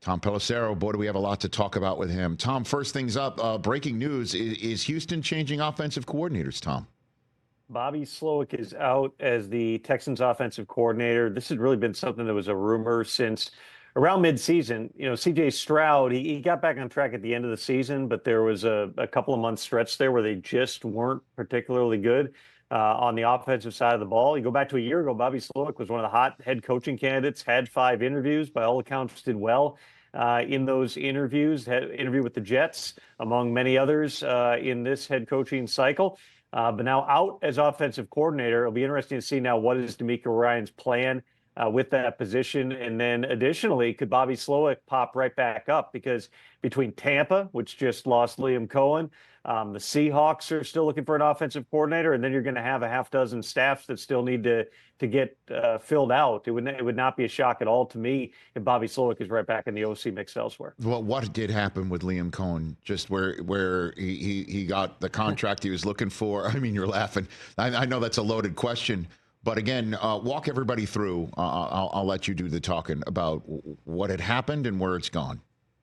Tom Pelissero, boy, do we have a lot to talk about with him. Tom, first things up, breaking news, is Houston changing offensive coordinators, Tom? Bobby Slowik is out as the Texans offensive coordinator. This has really been something that was a rumor since around midseason. C.J. Stroud, he got back on track at the end of the season, but there was a couple of months stretch there where they just weren't particularly good on the offensive side of the ball. You go back to a year ago, Bobby Slowik was one of the hot head coaching candidates, had 5 interviews, by all accounts did well in those interviews, had an interview with the Jets, among many others in this head coaching cycle. But now out as offensive coordinator. It'll be interesting to see now what is DeMeco Ryans' plan with that position. And then additionally, could Bobby Slowik pop right back up? Because between Tampa, which just lost Liam Coen, the Seahawks are still looking for an offensive coordinator, and then you're going to have a half dozen staffs that still need to get filled out. It would not be a shock at all to me if Bobby Slowik is right back in the OC mix elsewhere. Well, what did happen with Liam Coen? Just where he got the contract he was looking for? I mean, you're laughing. I know that's a loaded question, but again, walk everybody through. I'll let you do the talking about what had happened and where it's gone.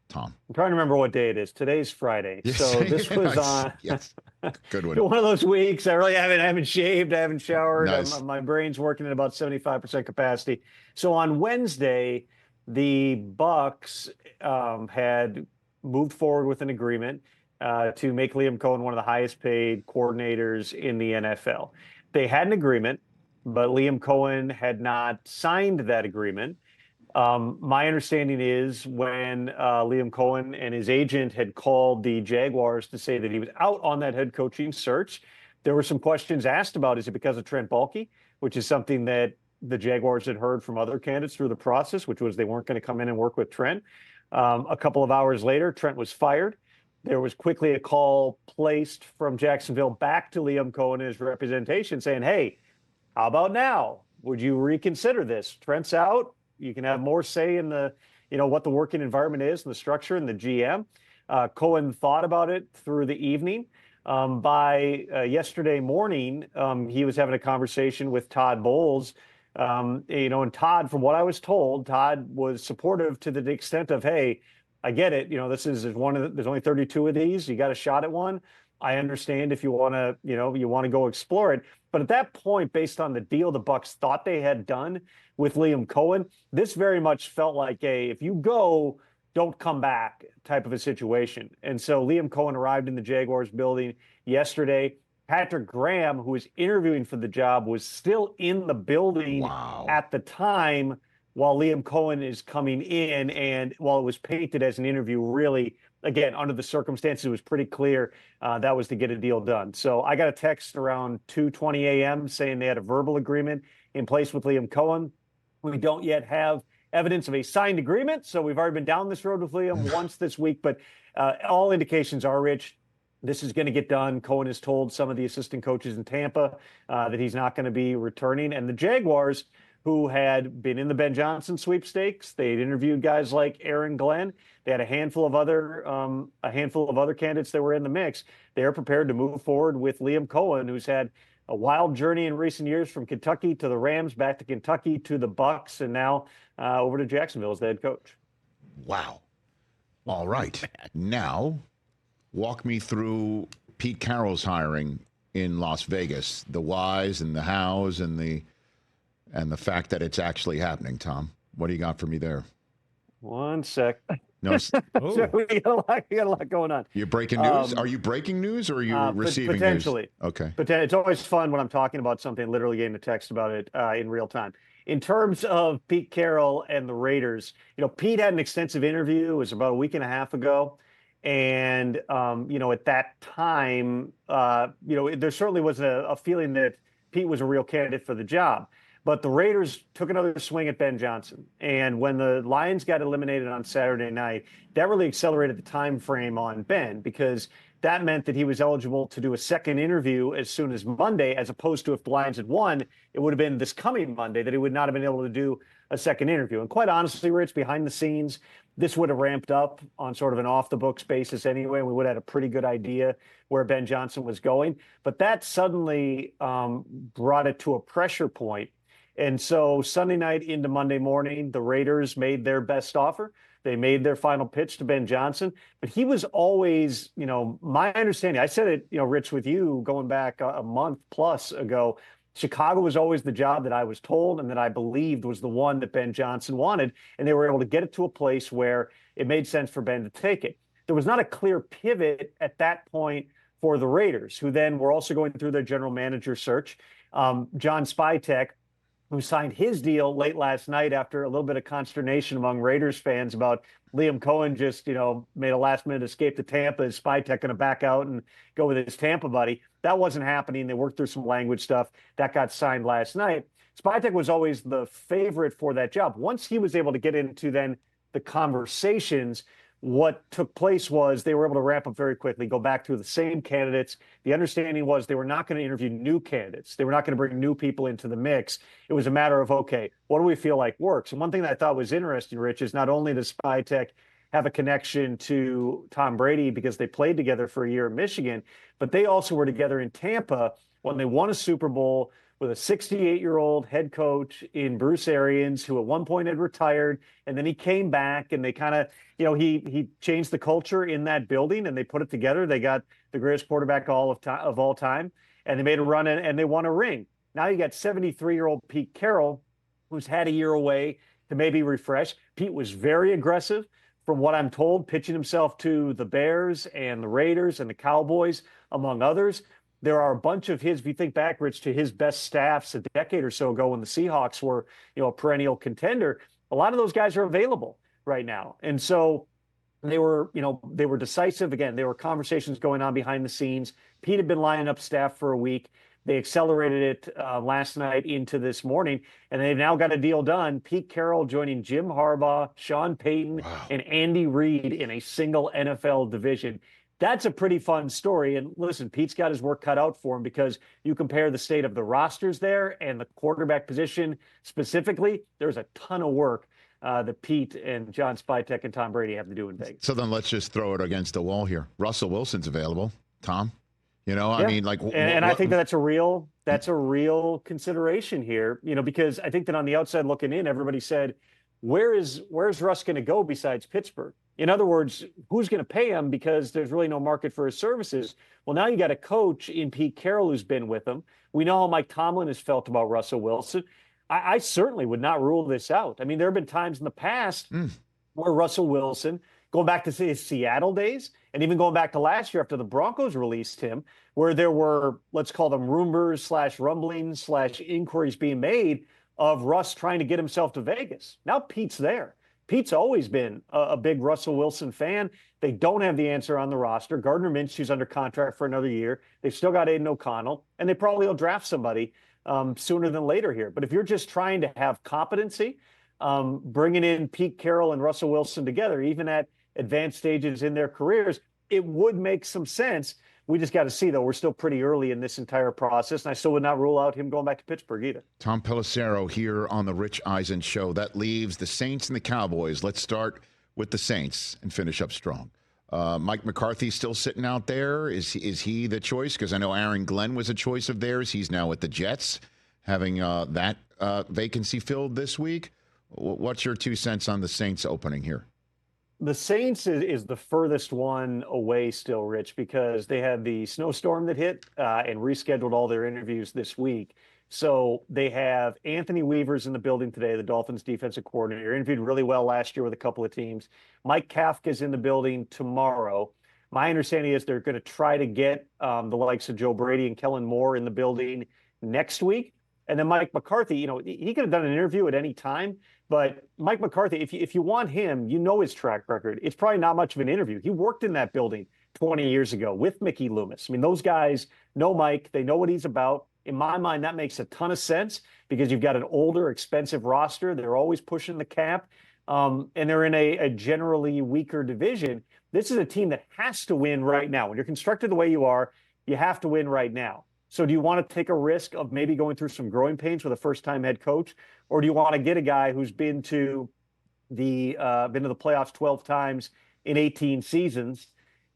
Tom. I'm trying to remember what day it is. Today's Friday. Yes. So this was on yes. Good one. One of those weeks. I haven't shaved, I haven't showered. Nice. My brain's working at about 75% capacity. So on Wednesday, the Bucs had moved forward with an agreement to make Liam Coen one of the highest paid coordinators in the NFL. They had an agreement, but Liam Coen had not signed that agreement. My understanding is when Liam Coen and his agent had called the Jaguars to say that he was out on that head coaching search, there were some questions asked about, is it because of Trent Baalke, which is something that the Jaguars had heard from other candidates through the process, which was they weren't going to come in and work with Trent. A couple of hours later, Trent was fired. There was quickly a call placed from Jacksonville back to Liam Coen and his representation saying, hey, how about now? Would you reconsider this? Trent's out. You can have more say in the, what the working environment is and the structure and the GM. Coen thought about it through the evening. By yesterday morning, he was having a conversation with Todd Bowles. And Todd, from what I was told, Todd was supportive to the extent of, hey, I get it. There's only 32 of these. You got a shot at one. I understand if you want to, you want to go explore it. But at that point, based on the deal the Bucs thought they had done with Liam Coen, this very much felt like if you go, don't come back type of a situation. And so Liam Coen arrived in the Jaguars building yesterday. Patrick Graham, who was interviewing for the job, was still in the building at the time while Liam Coen is coming in. And while it was painted as an interview, really, again, under the circumstances, it was pretty clear that was to get a deal done. So I got a text around 2:20 a.m. saying they had a verbal agreement in place with Liam Coen. We don't yet have evidence of a signed agreement, so we've already been down this road with Liam once this week. But all indications are, Rich, this is going to get done. Coen has told some of the assistant coaches in Tampa that he's not going to be returning. And the Jaguars, who had been in the Ben Johnson sweepstakes, they'd interviewed guys like Aaron Glenn. They had a handful of other candidates that were in the mix. They're prepared to move forward with Liam Coen, who's had a wild journey in recent years from Kentucky to the Rams, back to Kentucky to the Bucs, and now over to Jacksonville as the head coach. Wow. All right. Now, walk me through Pete Carroll's hiring in Las Vegas, the whys and the hows and the fact that it's actually happening, Tom. What do you got for me there? One sec. No. So we got a lot going on. You're breaking news? Are you breaking news or are you receiving potentially. news? Okay. It's always fun when I'm talking about something, literally getting a text about it in real time. In terms of Pete Carroll and the Raiders, Pete had an extensive interview. It was about a week and a half ago. And, at that time, there certainly was a feeling that Pete was a real candidate for the job. But the Raiders took another swing at Ben Johnson. And when the Lions got eliminated on Saturday night, that really accelerated the time frame on Ben, because that meant that he was eligible to do a second interview as soon as Monday, as opposed to if the Lions had won, it would have been this coming Monday that he would not have been able to do a second interview. And quite honestly, Rich, behind the scenes, this would have ramped up on sort of an off-the-books basis anyway, and we would have had a pretty good idea where Ben Johnson was going. But that suddenly brought it to a pressure point. And so Sunday night into Monday morning, the Raiders made their best offer. They made their final pitch to Ben Johnson, but he was always, my understanding, I said it, Rich, with you going back a month plus ago, Chicago was always the job that I was told and that I believed was the one that Ben Johnson wanted. And they were able to get it to a place where it made sense for Ben to take it. There was not a clear pivot at that point for the Raiders, who then were also going through their general manager search. John Spytek, who signed his deal late last night after a little bit of consternation among Raiders fans about Liam Coen just, made a last-minute escape to Tampa. Is Spytek going to back out and go with his Tampa buddy? That wasn't happening. They worked through some language stuff. That got signed last night. Spytek was always the favorite for that job. Once he was able to get into then the conversations, what took place was they were able to ramp up very quickly, go back to the same candidates. The understanding was they were not going to interview new candidates. They were not going to bring new people into the mix. It was a matter of, okay, what do we feel like works? And one thing that I thought was interesting, Rich, is not only does Spytek have a connection to Tom Brady because they played together for a year in Michigan, but they also were together in Tampa when they won a Super Bowl with a 68-year-old head coach in Bruce Arians, who at one point had retired, and then he came back, and they kind of, he changed the culture in that building, and they put it together. They got the greatest quarterback of all time, and they made a run, and they won a ring. Now you got 73-year-old Pete Carroll, who's had a year away to maybe refresh. Pete was very aggressive, from what I'm told, pitching himself to the Bears and the Raiders and the Cowboys, among others. There are a bunch of his, if you think back, Rich, to his best staffs a decade or so ago when the Seahawks were, a perennial contender. A lot of those guys are available right now. And so they were decisive. Again, there were conversations going on behind the scenes. Pete had been lining up staff for a week. They accelerated it last night into this morning, and they've now got a deal done. Pete Carroll joining Jim Harbaugh, Sean Payton, and Andy Reid in a single NFL division. That's a pretty fun story. And listen, Pete's got his work cut out for him because you compare the state of the rosters there and the quarterback position specifically, there's a ton of work that Pete and John Spytek and Tom Brady have to do in Vegas. So then let's just throw it against the wall here. Russell Wilson's available, Tom. I mean, like, and I think that's a real consideration here, because I think that on the outside looking in, everybody said, where's Russ going to go besides Pittsburgh? In other words, who's going to pay him because there's really no market for his services? Well, now you got a coach in Pete Carroll who's been with him. We know how Mike Tomlin has felt about Russell Wilson. I certainly would not rule this out. I mean, there have been times in the past where Russell Wilson, going back to his Seattle days, and even going back to last year after the Broncos released him, where there were, let's call them rumors / rumblings / inquiries being made of Russ trying to get himself to Vegas. Now Pete's there. Pete's always been a big Russell Wilson fan. They don't have the answer on the roster. Gardner Minshew's under contract for another year. They've still got Aiden O'Connell, and they probably will draft somebody sooner than later here. But if you're just trying to have competency, bringing in Pete Carroll and Russell Wilson together, even at advanced stages in their careers, it would make some sense. We just got to see, though. We're still pretty early in this entire process, and I still would not rule out him going back to Pittsburgh either. Tom Pelissero here on the Rich Eisen Show. That leaves the Saints and the Cowboys. Let's start with the Saints and finish up strong. Mike McCarthy still sitting out there. Is he the choice? Because I know Aaron Glenn was a choice of theirs. He's now with the Jets, having that vacancy filled this week. What's your 2 cents on the Saints opening here? The Saints is the furthest one away still, Rich, because they had the snowstorm that hit and rescheduled all their interviews this week. So they have Anthony Weaver's in the building today, the Dolphins defensive coordinator. Interviewed really well last year with a couple of teams. Mike Kafka's in the building tomorrow. My understanding is they're going to try to get the likes of Joe Brady and Kellen Moore in the building next week. And then Mike McCarthy, he could have done an interview at any time. But Mike McCarthy, if you want him, his track record. It's probably not much of an interview. He worked in that building 20 years ago with Mickey Loomis. I mean, those guys know Mike. They know what he's about. In my mind, that makes a ton of sense because you've got an older, expensive roster. They're always pushing the cap, and they're in a generally weaker division. This is a team that has to win right now. When you're constructed the way you are, you have to win right now. So do you want to take a risk of maybe going through some growing pains with a first-time head coach, or do you want to get a guy who's been to the playoffs 12 times in 18 seasons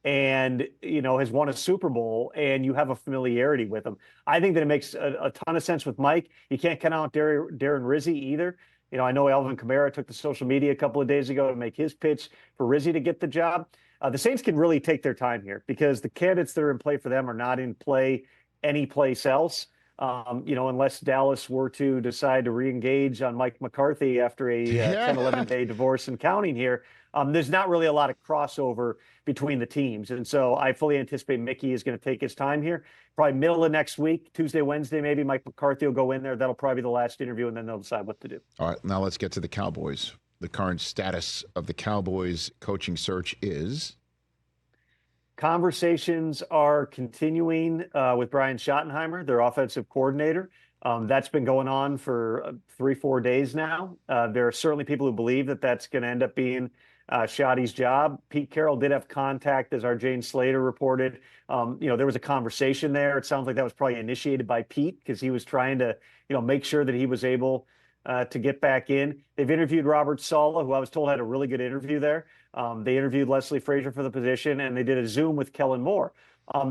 and has won a Super Bowl and you have a familiarity with him? I think that it makes a ton of sense with Mike. You can't count out Darren Rizzi either. I know Alvin Kamara took to social media a couple of days ago to make his pitch for Rizzi to get the job. The Saints can really take their time here because the candidates that are in play for them are not in play anyplace else. Unless Dallas were to decide to re-engage on Mike McCarthy after a 10, 11-day divorce and counting here, there's not really a lot of crossover between the teams. And so I fully anticipate Mickey is going to take his time here. Probably middle of next week, Tuesday, Wednesday, maybe Mike McCarthy will go in there. That'll probably be the last interview, and then they'll decide what to do. All right, now let's get to the Cowboys. The current status of the Cowboys coaching search is? Conversations are continuing with Brian Schottenheimer, their offensive coordinator. That's been going on for 3-4 days now. There are certainly people who believe that that's going to end up being Schotty's job. Pete Carroll did have contact, as our Jane Slater reported. There was a conversation there. It sounds like that was probably initiated by Pete because he was trying to, make sure that he was able to get back in. They've interviewed Robert Saleh, who I was told had a really good interview there. They interviewed Leslie Frazier for the position, and they did a Zoom with Kellen Moore.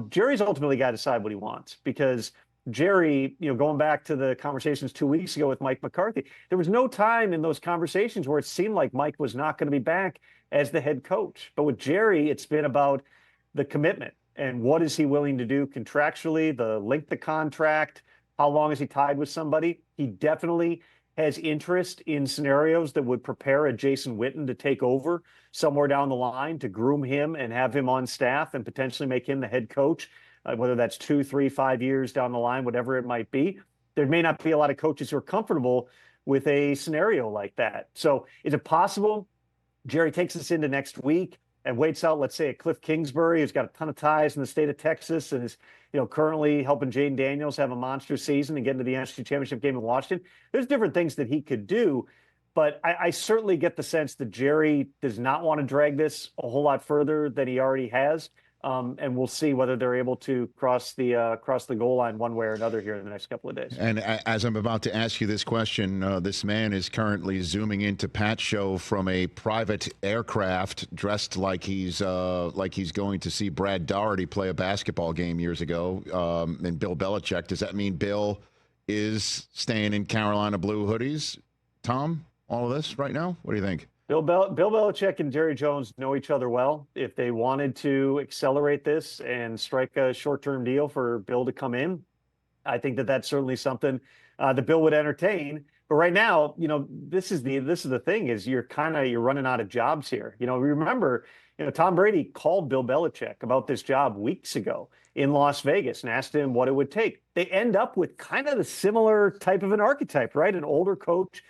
Jerry's ultimately got to decide what he wants because Jerry, going back to the conversations 2 weeks ago with Mike McCarthy, there was no time in those conversations where it seemed like Mike was not going to be back as the head coach. But with Jerry, it's been about the commitment and what is he willing to do contractually, the length of contract, how long is he tied with somebody. He definitely has interest in scenarios that would prepare a Jason Witten to take over somewhere down the line, to groom him and have him on staff and potentially make him the head coach, whether that's 2, 3, 5 years down the line, whatever it might be. There may not be a lot of coaches who are comfortable with a scenario like that. So is it possible Jerry takes us into next week and waits out, let's say, a Cliff Kingsbury, who's got a ton of ties in the state of Texas and is, currently helping Jaden Daniels have a monster season and get into the NFC Championship game in Washington? There's different things that he could do, but I certainly get the sense that Jerry does not want to drag this a whole lot further than he already has. And we'll see whether they're able to cross the goal line one way or another here in the next couple of days. And as I'm about to ask you this question, this man is currently zooming into Pat's show from a private aircraft, dressed like he's going to see Brad Daugherty play a basketball game years ago, and Bill Belichick. Does that mean Bill is staying in Carolina blue hoodies? Tom, all of this right now? What do you think? Bill Belichick and Jerry Jones know each other well. If they wanted to accelerate this and strike a short-term deal for Bill to come in, I think that that's certainly something that Bill would entertain. But right now, this is the thing is you're running out of jobs here. Remember, Tom Brady called Bill Belichick about this job weeks ago in Las Vegas and asked him what it would take. They end up with kind of the similar type of an archetype, right? An older coach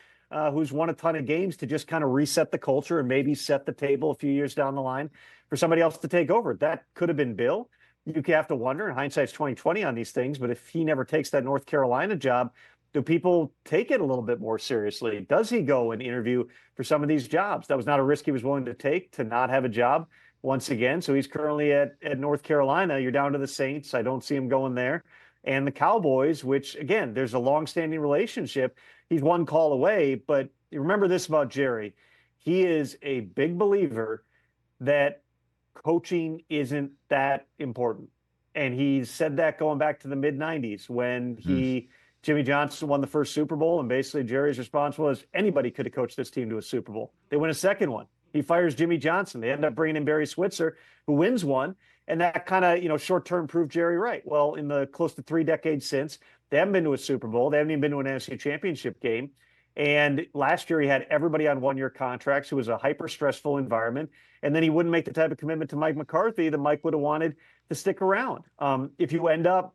who's won a ton of games to just kind of reset the culture and maybe set the table a few years down the line for somebody else to take over. That could have been Bill. You have to wonder, and hindsight's 20/20 on these things, but if he never takes that North Carolina job, do people take it a little bit more seriously? Does he go and interview for some of these jobs? That was not a risk he was willing to take, to not have a job once again. So he's currently at North Carolina. You're down to the Saints. I don't see him going there. And the Cowboys, which, again, there's a long-standing relationship. He's one call away, but remember this about Jerry. He is a big believer that coaching isn't that important. And he's said that going back to the mid-90s when Jimmy Johnson won the first Super Bowl, and basically Jerry's response was anybody could have coached this team to a Super Bowl. They win a second one. He fires Jimmy Johnson. They end up bringing in Barry Switzer, who wins one. And that kind of, short-term proved Jerry right. Well, in the close to 3 decades since, they haven't been to a Super Bowl. They haven't even been to an NFC Championship game. And last year he had everybody on one-year contracts. It was a hyper-stressful environment. And then he wouldn't make the type of commitment to Mike McCarthy that Mike would have wanted to stick around. If you end up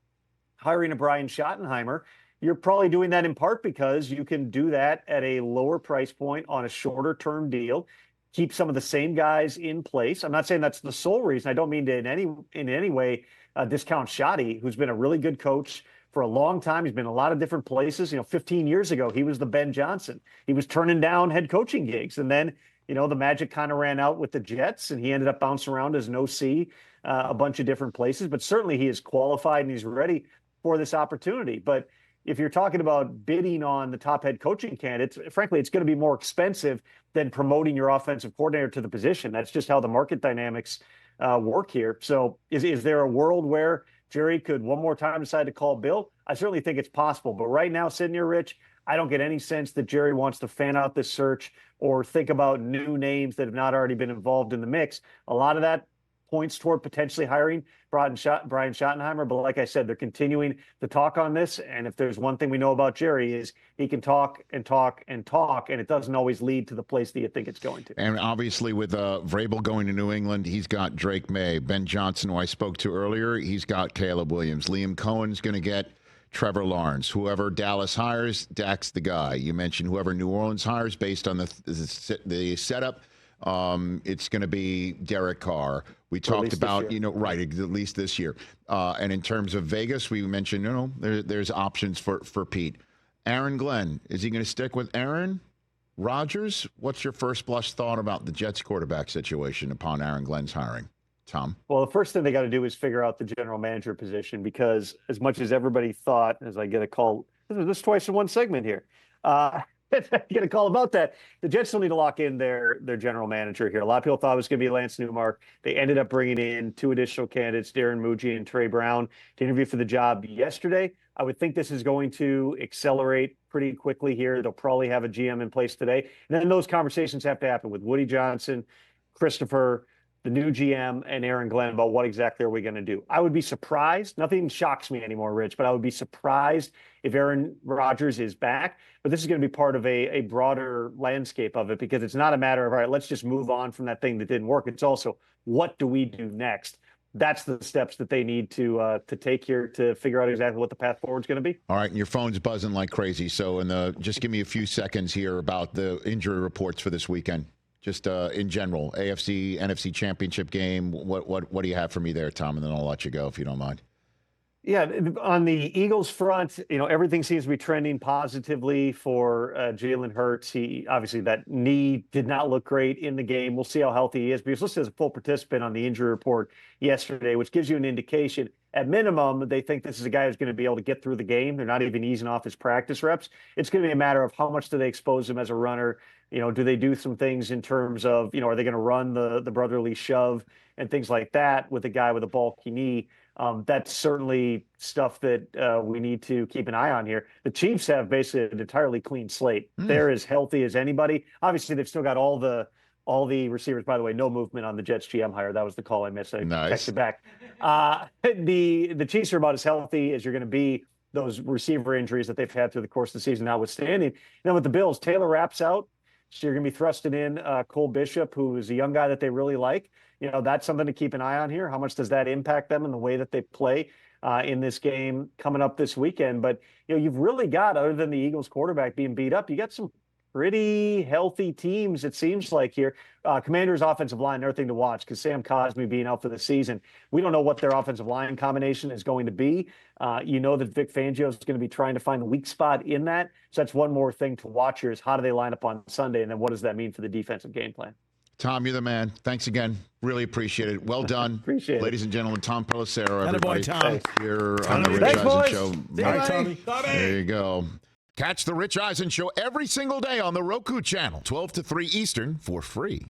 hiring a Brian Schottenheimer, you're probably doing that in part because you can do that at a lower price point on a shorter-term deal. Keep some of the same guys in place. I'm not saying that's the sole reason. I don't mean to in any way discount Schotty, who's been a really good coach for a long time. He's been in a lot of different places. 15 years ago, he was the Ben Johnson. He was turning down head coaching gigs. And then, the magic kind of ran out with the Jets, and he ended up bouncing around as an OC a bunch of different places. But certainly he is qualified and he's ready for this opportunity. But if you're talking about bidding on the top head coaching candidates, frankly, it's going to be more expensive than promoting your offensive coordinator to the position. That's just how the market dynamics work here. So is there a world where Jerry could one more time decide to call Bill? I certainly think it's possible. But right now, sitting here, Rich, I don't get any sense that Jerry wants to fan out this search or think about new names that have not already been involved in the mix. A lot of that points toward potentially hiring Brian Schottenheimer. But like I said, they're continuing to talk on this. And if there's one thing we know about Jerry is he can talk and talk and talk, and it doesn't always lead to the place that you think it's going to. And obviously with Vrabel going to New England, he's got Drake May. Ben Johnson, who I spoke to earlier, he's got Caleb Williams. Liam Cohen's going to get Trevor Lawrence. Whoever Dallas hires, Dak's the guy. You mentioned whoever New Orleans hires based on the setup. It's going to be Derek Carr. We talked about, right, at least this year. And in terms of Vegas, we mentioned, there's options for Pete. Aaron Glenn, is he going to stick with Aaron Rodgers? What's your first blush thought about the Jets quarterback situation upon Aaron Glenn's hiring? Tom? Well, the first thing they got to do is figure out the general manager position, because as much as everybody thought, as I get a call, this is twice in one segment here. Get a call about that. The Jets still need to lock in their general manager here. A lot of people thought it was going to be Lance Newmark. They ended up bringing in 2 additional candidates, Darren Muji and Trey Brown, to interview for the job yesterday. I would think this is going to accelerate pretty quickly here. They'll probably have a GM in place today. And then those conversations have to happen with Woody Johnson, Christopher, the new GM, and Aaron Glenn about what exactly are we going to do. I would be surprised. Nothing shocks me anymore, Rich, but I would be surprised if Aaron Rodgers is back. But this is going to be part of a broader landscape of it, because it's not a matter of, all right, let's just move on from that thing that didn't work. It's also, what do we do next? That's the steps that they need to take here to figure out exactly what the path forward is going to be. All right, and your phone's buzzing like crazy. So just give me a few seconds here about the injury reports for this weekend. Just in general, AFC, NFC championship game. What do you have for me there, Tom? And then I'll let you go if you don't mind. Yeah, on the Eagles front, everything seems to be trending positively for Jalen Hurts. He obviously, that knee did not look great in the game. We'll see how healthy he is. But he was listed as a full participant on the injury report yesterday, which gives you an indication. At minimum, they think this is a guy who's going to be able to get through the game. They're not even easing off his practice reps. It's going to be a matter of how much do they expose him as a runner. Do they do some things in terms of, are they going to run the brotherly shove and things like that with a guy with a bulky knee? That's certainly stuff that we need to keep an eye on here. The Chiefs have basically an entirely clean slate. They're as healthy as anybody. Obviously, they've still got all the receivers. By the way, no movement on the Jets GM hire. That was the call I missed. I texted back. The Chiefs are about as healthy as you're going to be. Those receiver injuries that they've had through the course of the season notwithstanding. Then with the Bills, Taylor Rapp's out. So you're going to be thrusting in Cole Bishop, who is a young guy that they really like. That's something to keep an eye on here. How much does that impact them in the way that they play in this game coming up this weekend? But, you've really got, other than the Eagles quarterback being beat up, you got some pretty healthy teams, it seems like here. Commanders' offensive line, another thing to watch, because Sam Cosmi being out for the season. We don't know what their offensive line combination is going to be. That Vic Fangio is going to be trying to find the weak spot in that. So that's one more thing to watch here, is how do they line up on Sunday, and then what does that mean for the defensive game plan? Tom, you're the man. Thanks again. Really appreciate it. Well done. Appreciate it. Ladies and gentlemen, Tom Pelissero, everybody. Tom. Here on the Rich Eisen Show. Tommy. There you go. Catch the Rich Eisen Show every single day on the Roku channel, 12 to 3 Eastern, for free.